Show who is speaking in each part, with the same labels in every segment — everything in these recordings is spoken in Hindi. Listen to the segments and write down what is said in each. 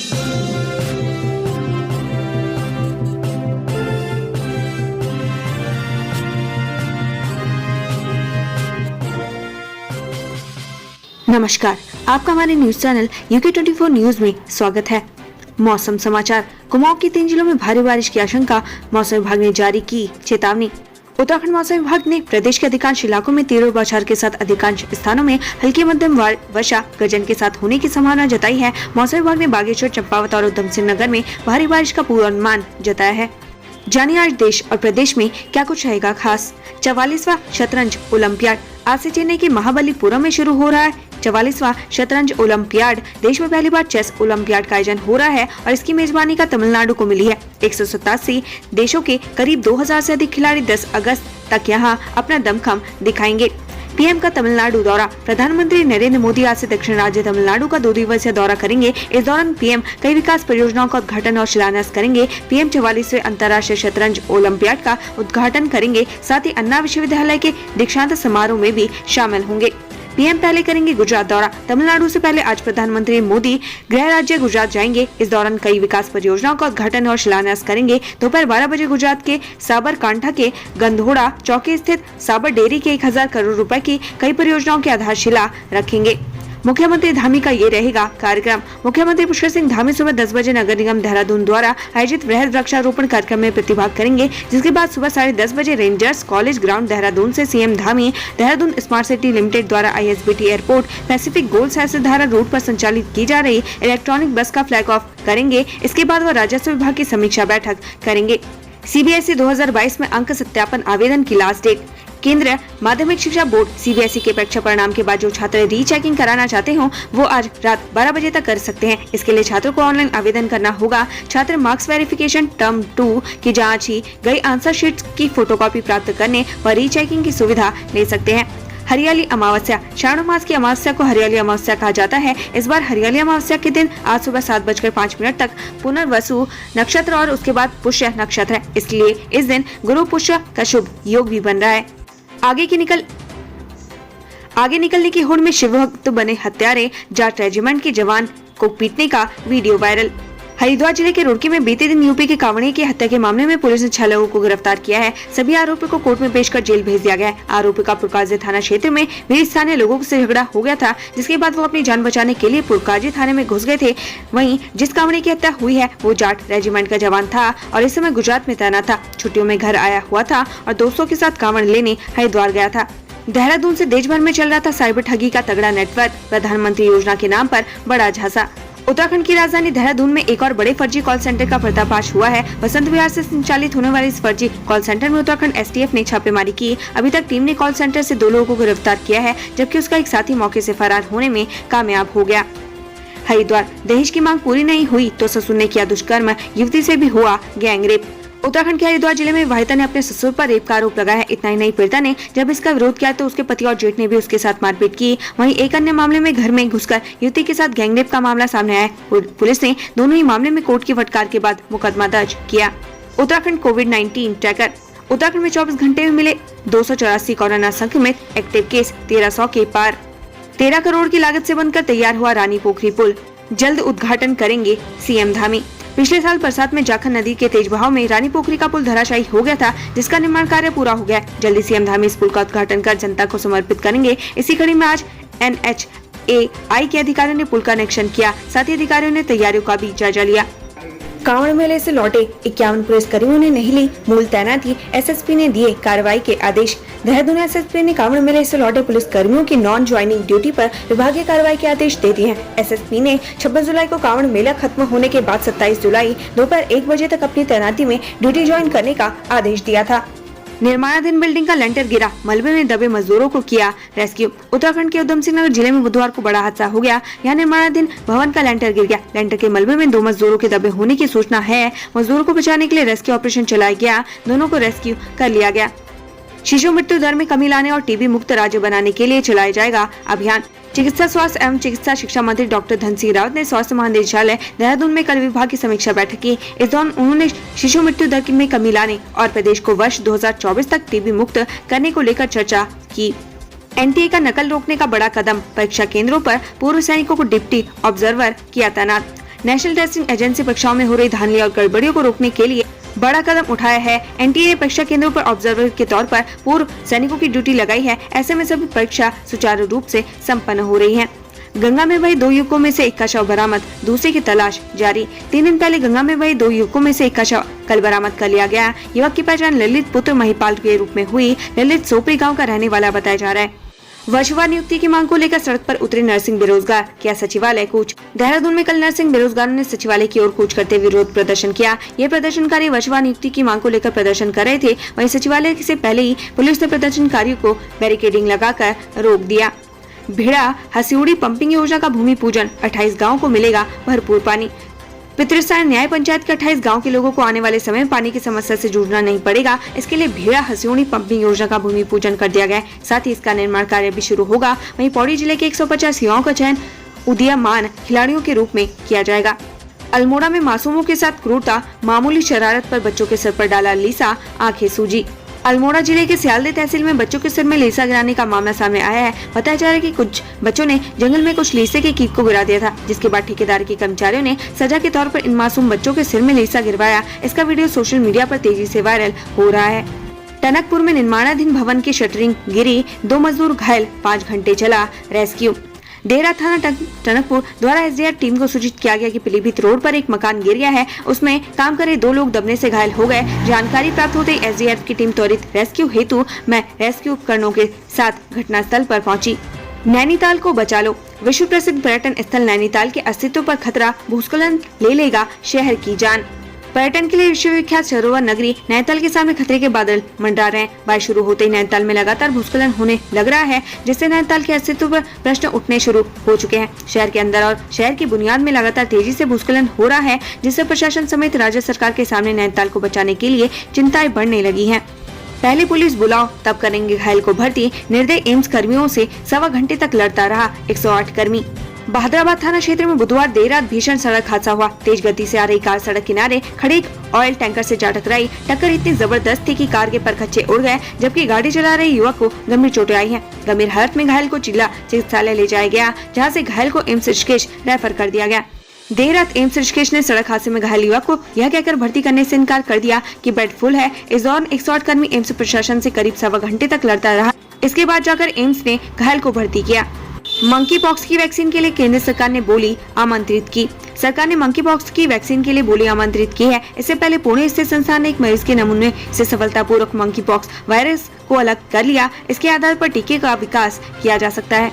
Speaker 1: नमस्कार, आपका हमारे न्यूज चैनल UK24 न्यूज में स्वागत है। मौसम समाचार। कुमाऊं के 3 जिलों में भारी बारिश की आशंका, मौसम विभाग ने जारी की चेतावनी। उत्तराखंड मौसम विभाग ने प्रदेश के अधिकांश इलाकों में तीव्र बौछार के साथ अधिकांश स्थानों में हल्की मध्यम वर्षा गर्जन के साथ होने की संभावना जताई है। मौसम विभाग ने बागेश्वर, चंपावत और उधम सिंह नगर में भारी बारिश का पूर्वानुमान जताया है। जानिए आज देश और प्रदेश में क्या कुछ रहेगा खास। 44वां शतरंज ओलंपियाड आज से चेन्नई के महाबलीपुरम में शुरू हो रहा है। 44वां शतरंज ओलंपियाड देश में पहली बार चेस ओलंपियाड का आयोजन हो रहा है और इसकी मेजबानी का तमिलनाडु को मिली है। 187 देशों के करीब 2000 से अधिक खिलाड़ी 10 अगस्त तक यहां अपना दमखम दिखाएंगे। पीएम का तमिलनाडु दौरा। प्रधानमंत्री नरेंद्र मोदी आज से दक्षिण राज्य तमिलनाडु का 2 दिवसीय दौरा करेंगे। इस दौरान पीएम कई विकास परियोजनाओं का उद्घाटन और शिलान्यास करेंगे। पीएम 44वें अंतर्राष्ट्रीय शतरंज ओलंपियाड का उद्घाटन करेंगे। साथ ही अन्ना विश्वविद्यालय के दीक्षांत समारोह में भी शामिल होंगे। पीएम पहले करेंगे गुजरात दौरा। तमिलनाडु से पहले आज प्रधानमंत्री मोदी गृह राज्य गुजरात जाएंगे। इस दौरान कई विकास परियोजनाओं का उद्घाटन और शिलान्यास करेंगे। दोपहर 12 बजे गुजरात के साबरकांठा के गंधोड़ा चौकी स्थित साबर डेयरी के 1000 करोड़ रुपए की कई परियोजनाओं की आधारशिला रखेंगे। मुख्यमंत्री धामी का ये रहेगा कार्यक्रम। मुख्यमंत्री पुष्कर सिंह धामी सुबह 10 बजे नगर निगम देहरादून द्वारा आयोजित वृहद वृक्षारोपण कार्यक्रम में प्रतिभाग करेंगे, जिसके बाद सुबह 10:30 बजे रेंजर्स कॉलेज ग्राउंड देहरादून से CM Dhami Dehradun smart city limited द्वारा ISBT एयरपोर्ट पैसिफिक गोल धारा रोड पर संचालित की जा रही इलेक्ट्रॉनिक बस का फ्लैग ऑफ करेंगे। इसके बाद वह राजस्व विभाग की समीक्षा बैठक करेंगे। CBSE 2022 में अंक सत्यापन आवेदन की लास्ट डेट। केंद्रीय माध्यमिक शिक्षा बोर्ड CBSE के परीक्षा परिणाम के बाद जो छात्र रीचेकिंग कराना चाहते हो वो आज रात 12 बजे तक कर सकते हैं। इसके लिए छात्रों को ऑनलाइन आवेदन करना होगा। छात्र मार्क्स वेरिफिकेशन, टर्म 2 की जांच ही गई आंसर शीट की फोटोकॉपी प्राप्त करने व रीचेकिंग की सुविधा ले सकते हैं। हरियाली अमावस्या। श्रावण मास की अमावस्या को हरियाली अमावस्या कहा जाता है। इस बार हरियाली अमावस्या के दिन आज सुबह 7:05 तक पुनर्वसु नक्षत्र और उसके बाद पुष्य नक्षत्र है, इसलिए इस दिन गुरु पुष्य का शुभ योग भी बन रहा है। आगे निकलने की होड़ में शिवभक्त बने हत्यारे, जाट रेजिमेंट के जवान को पीटने का वीडियो वायरल। हरिद्वार जिले के रुड़की में बीते दिन यूपी के कांवड़िये की हत्या के मामले में पुलिस ने 6 लोगों को गिरफ्तार किया है। सभी आरोपियों को कोर्ट में पेश कर जेल भेज दिया गया है। आरोपी का पुरकाजी थाना क्षेत्र में भी स्थानीय लोगों से झगड़ा हो गया था, जिसके बाद वो अपनी जान बचाने के लिए पुरकाजी थाने में घुस गए थे। वहीं जिस कांवड़िये की हत्या हुई है वो जाट रेजिमेंट का जवान था और इस समय गुजरात में तैनात था। छुट्टियों में घर आया हुआ था और दोस्तों के साथ कांवड़ लेने हरिद्वार गया था। देहरादून से देश भर में चल रहा था साइबर ठगी का तगड़ा नेटवर्क। प्रधानमंत्री योजना के नाम पर बड़ा झांसा। उत्तराखंड की राजधानी देहरादून में एक और बड़े फर्जी कॉल सेंटर का पर्दाफाश हुआ है। बसंत विहार से संचालित होने वाले इस फर्जी कॉल सेंटर में उत्तराखंड STF ने छापेमारी की। अभी तक टीम ने कॉल सेंटर से 2 लोगों को गिरफ्तार किया है, जबकि उसका एक साथी मौके से फरार होने में कामयाब हो गया। हरिद्वार। दहेज की मांग पूरी नहीं हुई तो ससुर ने किया दुष्कर्म, युवती से भी हुआ गैंगरेप। उत्तराखंड के हरिद्वार जिले में विवाहिता ने अपने ससुर पर रेप का आरोप लगाया है। इतना ही नहीं, पीड़िता ने जब इसका विरोध किया तो उसके पति और जेठ ने भी उसके साथ मारपीट की। वहीं एक अन्य मामले में घर में घुसकर युवती के साथ गैंगरेप का मामला सामने आया है। पुलिस ने दोनों ही मामले में कोर्ट की फटकार के बाद मुकदमा दर्ज किया। उत्तराखंड कोविड-19 ट्रैकर। उत्तराखंड में 24 घंटे में मिले 284 कोरोना संक्रमित, एक्टिव केस 1300 के पार। 13 करोड़ की लागत से बनकर तैयार हुआ रानी पोखरी पुल, जल्द उद्घाटन करेंगे CM धामी। पिछले साल बरसात में जाखन नदी के तेज बहाव में रानी पोखरी का पुल धराशायी हो गया था, जिसका निर्माण कार्य पूरा हो गया। जल्दी CM धामी इस पुल का उद्घाटन कर जनता को समर्पित करेंगे। इसी कड़ी में आज NHAI के अधिकारियों ने पुल का निरीक्षण किया। साथ ही अधिकारियों ने तैयारियों का भी जायजा लिया। कांवड़ मेले से लौटे 51 पुलिस कर्मियों ने नहीं ली मूल तैनाती, SSP ने दिए कार्रवाई के आदेश। देहरादून SSP ने कांवड़ मेले से लौटे पुलिस कर्मियों की नॉन ज्वाइनिंग ड्यूटी पर विभागीय कार्रवाई के आदेश दे दिए हैं। SSP ने 26 जुलाई को कांवड़ मेला खत्म होने के बाद 27 जुलाई दोपहर 1 बजे तक अपनी तैनाती में ड्यूटी ज्वाइन करने का आदेश दिया था। निर्माणाधीन बिल्डिंग का लेंटर गिरा, मलबे में दबे मजदूरों को किया रेस्क्यू। उत्तराखंड के उधम सिंह नगर जिले में बुधवार को बड़ा हादसा हो गया। यहाँ निर्माणाधीन भवन का लेंटर गिर गया। लेंटर के मलबे में 2 मजदूरों के दबे होने की सूचना है। मजदूरों को बचाने के लिए रेस्क्यू ऑपरेशन चलाया गया। दोनों को रेस्क्यू कर लिया गया। शिशु मृत्यु दर में कमी लाने और टीबी मुक्त राज्य बनाने के लिए चलाया जाएगा अभियान। चिकित्सा स्वास्थ्य एवं चिकित्सा शिक्षा मंत्री डॉक्टर धन सिंह रावत ने स्वास्थ्य महानिदेशालय देहरादून में कल विभाग की समीक्षा बैठक की। इस दौरान उन्होंने शिशु मृत्यु दर में कमी लाने और प्रदेश को वर्ष 2024 तक टीबी मुक्त करने को लेकर चर्चा की। NTA का नकल रोकने का बड़ा कदम, परीक्षा केंद्रों पर पूर्व सैनिकों को डिप्टी ऑब्जर्वर किया तैनात। नेशनल टेस्टिंग एजेंसी परीक्षाओं में हो रही धांधली और गड़बड़ियों को रोकने के लिए बड़ा कदम उठाया है। एनटीए ने परीक्षा केंद्रों पर ऑब्जर्वर के तौर पर पूर्व सैनिकों की ड्यूटी लगाई है। ऐसे में सभी परीक्षा सुचारू रूप से संपन्न हो रही है। गंगा में बहे 2 युवकों में से एक का शव बरामद, दूसरे की तलाश जारी। 3 दिन पहले गंगा में बहे 2 युवकों में से एक का शव कल बरामद कर लिया गया। युवक की पहचान ललित पुत्र महिपाल के रूप में हुई। ललित सोपरी गांव का रहने वाला बताया जा रहा है। वर्षवार नियुक्ति की मांग को लेकर सड़क पर उतरे नर्सिंग बेरोजगार, किया सचिवालय कूच। देहरादून में कल नर्सिंग बेरोजगारों ने सचिवालय की ओर कूच करते विरोध प्रदर्शन किया। ये प्रदर्शनकारी वर्षवार नियुक्ति की मांग को लेकर प्रदर्शन कर रहे थे। वहीं सचिवालय से पहले ही पुलिस ने प्रदर्शनकारियों को बैरिकेडिंग लगाकर रोक दिया। भिड़ा हसिउड़ी पंपिंग योजना का भूमि पूजन, 28 गाँव को मिलेगा भरपूर पानी। पितृसार न्याय पंचायत के 28 गांव के लोगों को आने वाले समय में पानी की समस्या से जूझना नहीं पड़ेगा। इसके लिए भीड़ा हसिउड़ी पंपिंग योजना का भूमि पूजन कर दिया गया है। साथ ही इसका निर्माण कार्य भी शुरू होगा। वहीं पौड़ी जिले के 150 युवाओं का चयन उदीयमान खिलाड़ियों के रूप में किया जाएगा। अल्मोड़ा में मासूमों के साथ क्रूरता, मामूली शरारत पर बच्चों के सिर पर डाला लीसा, आंखें सूजी। अल्मोड़ा जिले के सियालदे तहसील में बच्चों के सिर में लीसा गिराने का मामला सामने आया है। बताया जा रहा है कि कुछ बच्चों ने जंगल में कुछ लीसे के कीट को गिरा दिया था, जिसके बाद ठेकेदार के कर्मचारियों ने सजा के तौर पर इन मासूम बच्चों के सिर में लीसा गिरवाया। इसका वीडियो सोशल मीडिया पर तेजी से वायरल हो रहा है। टनकपुर में निर्माणाधीन भवन की शटरिंग गिरी, 2 मजदूर घायल, 5 घंटे चला रेस्क्यू। डेरा थाना टनकपुर द्वारा एसडीआरएफ टीम को सूचित किया गया कि पीलीभीत रोड पर एक मकान गिर गया है। उसमें काम कर रहे 2 लोग दबने से घायल हो गए। जानकारी प्राप्त होते ही एसडीआरएफ की टीम त्वरित रेस्क्यू हेतु रेस्क्यू उपकरणों के साथ घटनास्थल पर पहुंची। नैनीताल को बचा लो, विश्व प्रसिद्ध पर्यटन स्थल नैनीताल के अस्तित्व पर खतरा, भूस्खलन ले लेगा शहर की जान। पर्यटन के लिए विश्वविख्यात सरोवर नगरी नैनीताल के सामने खतरे के बादल मंडरा रहे हैं। बारिश शुरू होते ही नैनीताल में लगातार भूस्खलन होने लग रहा है, जिससे नैनीताल के अस्तित्व पर प्रश्न उठने शुरू हो चुके हैं। शहर के अंदर और शहर की बुनियाद में लगातार तेजी से भूस्खलन हो रहा है, जिससे प्रशासन समेत राज्य सरकार के सामने नैनीताल को बचाने के लिए चिंताएं बढ़ने लगी हैं। पहले पुलिस बुलाओ तब करेंगे घायल को भर्ती, निर्दय एम्स कर्मियों से 1.25 घंटे तक लड़ता रहा 108 कर्मी। बहादुराबाद थाना क्षेत्र में बुधवार देर रात भीषण सड़क हादसा हुआ। तेज गति से आ रही कार सड़क किनारे खड़े एक ऑयल टैंकर से जा टकराई। टक्कर इतनी जबरदस्त थी कि कार के परखच्चे उड़ गए, जबकि गाड़ी चला रहे युवक को गंभीर चोटें आई हैं। गंभीर हालत में घायल को जिला चिकित्सालय ले जाया गया, जहां से घायल को एम्स ऋषिकेश रेफर कर दिया गया। देर रात एम्स ऋषिकेश ने सड़क हादसे में घायल युवक को यह कहकर भर्ती करने से इनकार कर दिया कि बेड फुल है। इस दौरान 108 कर्मी एम्स प्रशासन से करीब 1.25 घंटे तक लड़ता रहा। इसके बाद जाकर एम्स ने घायल को भर्ती किया। मंकी पॉक्स की वैक्सीन के लिए केंद्र सरकार ने बोली आमंत्रित की। सरकार ने मंकी पॉक्स की वैक्सीन के लिए बोली आमंत्रित की है। इससे पहले पुणे स्थित संस्थान ने एक मरीज के नमूने से सफलतापूर्वक मंकी पॉक्स वायरस को अलग कर लिया। इसके आधार पर टीके का विकास किया जा सकता है।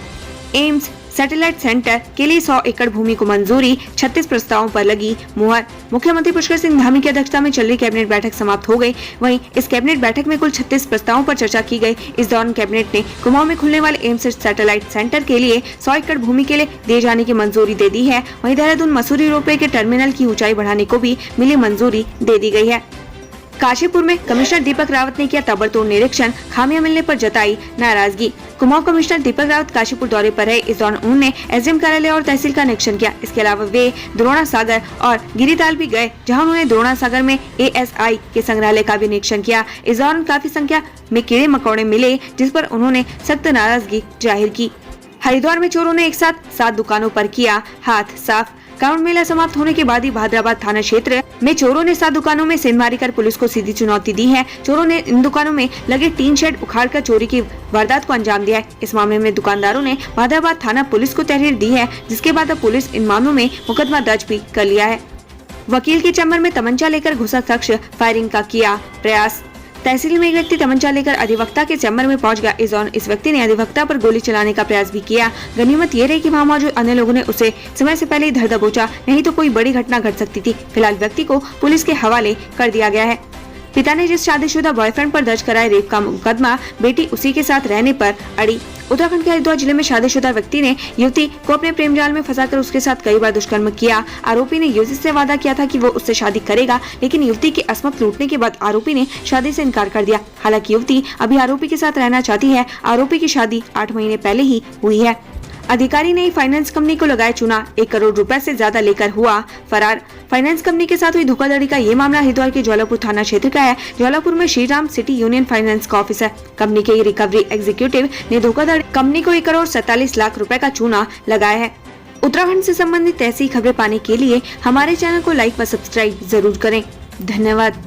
Speaker 1: एम्स सैटेलाइट सेंटर के लिए 100 एकड़ भूमि को मंजूरी, 36 प्रस्तावों पर लगी मुहर। मुख्यमंत्री पुष्कर सिंह धामी की अध्यक्षता में चल रही कैबिनेट बैठक समाप्त हो गई। वहीं इस कैबिनेट बैठक में कुल 36 प्रस्तावों पर चर्चा की गई। इस दौरान कैबिनेट ने कुमाऊं में खुलने वाले एम्स सैटेलाइट सेंटर के लिए 100 एकड़ भूमि के लिए दिए जाने की मंजूरी दे दी है। वहीं देहरादून मसूरी रोपवे के टर्मिनल की ऊंचाई बढ़ाने को भी मिली मंजूरी दे दी गई है। काशीपुर में कमिश्नर दीपक रावत ने किया ताबड़तोड़ निरीक्षण, खामियां मिलने पर जताई नाराजगी। कुमाऊं कमिश्नर दीपक रावत काशीपुर दौरे पर है। इस दौरान उन्होंने एसडीएम कार्यालय और तहसील का निरीक्षण किया। इसके अलावा वे द्रोणा सागर और गिरिताल भी गए, जहां उन्होंने द्रोणा सागर में एएसआई के संग्रहालय का भी निरीक्षण किया। इस दौरान काफी संख्या में कीड़े मकोड़े मिले, जिस पर उन्होंने सख्त नाराजगी जाहिर की। हरिद्वार में चोरों ने एक साथ 7 दुकानों पर किया हाथ साफ। कांवड़ मेला समाप्त होने के बाद ही बहादुराबाद थाना क्षेत्र में चोरों ने 7 दुकानों में सेंधमारी कर पुलिस को सीधी चुनौती दी है। चोरों ने इन दुकानों में लगे टीन शेड उखाड़कर चोरी की वारदात को अंजाम दिया है। इस मामले में दुकानदारों ने बहादुराबाद थाना पुलिस को तहरीर दी है, जिसके बाद अब पुलिस इन मामलों में मुकदमा दर्ज भी कर लिया है। वकील के चैम्बर में तमंचा लेकर घुसा शख्स, फायरिंग का किया प्रयास। तहसील में एक व्यक्ति तमंचा लेकर अधिवक्ता के चैम्बर में पहुंच गया। इस दौरान इस व्यक्ति ने अधिवक्ता पर गोली चलाने का प्रयास भी किया। गनीमत ये रही कि वहां मौजूद अन्य लोगों ने उसे समय से पहले ही धर दबोचा, नहीं तो कोई बड़ी घटना घट सकती थी। फिलहाल व्यक्ति को पुलिस के हवाले कर दिया गया है। पिता ने जिस शादीशुदा बॉयफ्रेंड पर दर्ज कराया रेप का मुकदमा, बेटी उसी के साथ रहने पर अड़ी। उत्तराखंड के हरिद्वार जिले में शादीशुदा व्यक्ति ने युवती को अपने प्रेम जाल में फंसाकर उसके साथ कई बार दुष्कर्म किया। आरोपी ने युवती से वादा किया था कि वो उससे शादी करेगा, लेकिन युवती की असमत लूटने के बाद आरोपी ने शादी से इनकार कर दिया। हालांकि युवती अभी आरोपी के साथ रहना चाहती है। आरोपी की शादी 8 महीने पहले ही हुई है। अधिकारी ने फाइनेंस कंपनी को लगाया चूना, 1 करोड़ रुपए से ज्यादा लेकर हुआ फरार। फाइनेंस कंपनी के साथ हुई धोखाधड़ी का ये मामला हरिद्वार के ज्वालापुर थाना क्षेत्र का है। ज्वालापुर में श्रीराम सिटी यूनियन फाइनेंस का ऑफिस है। कंपनी के रिकवरी एग्जीक्यूटिव ने धोखाधड़ी कंपनी को 1 करोड़ 47 लाख रुपए का चूना लगाया है। उत्तराखंड से संबंधित ऐसी खबरें पाने के लिए हमारे चैनल को लाइक व सब्सक्राइब जरूर करें। धन्यवाद।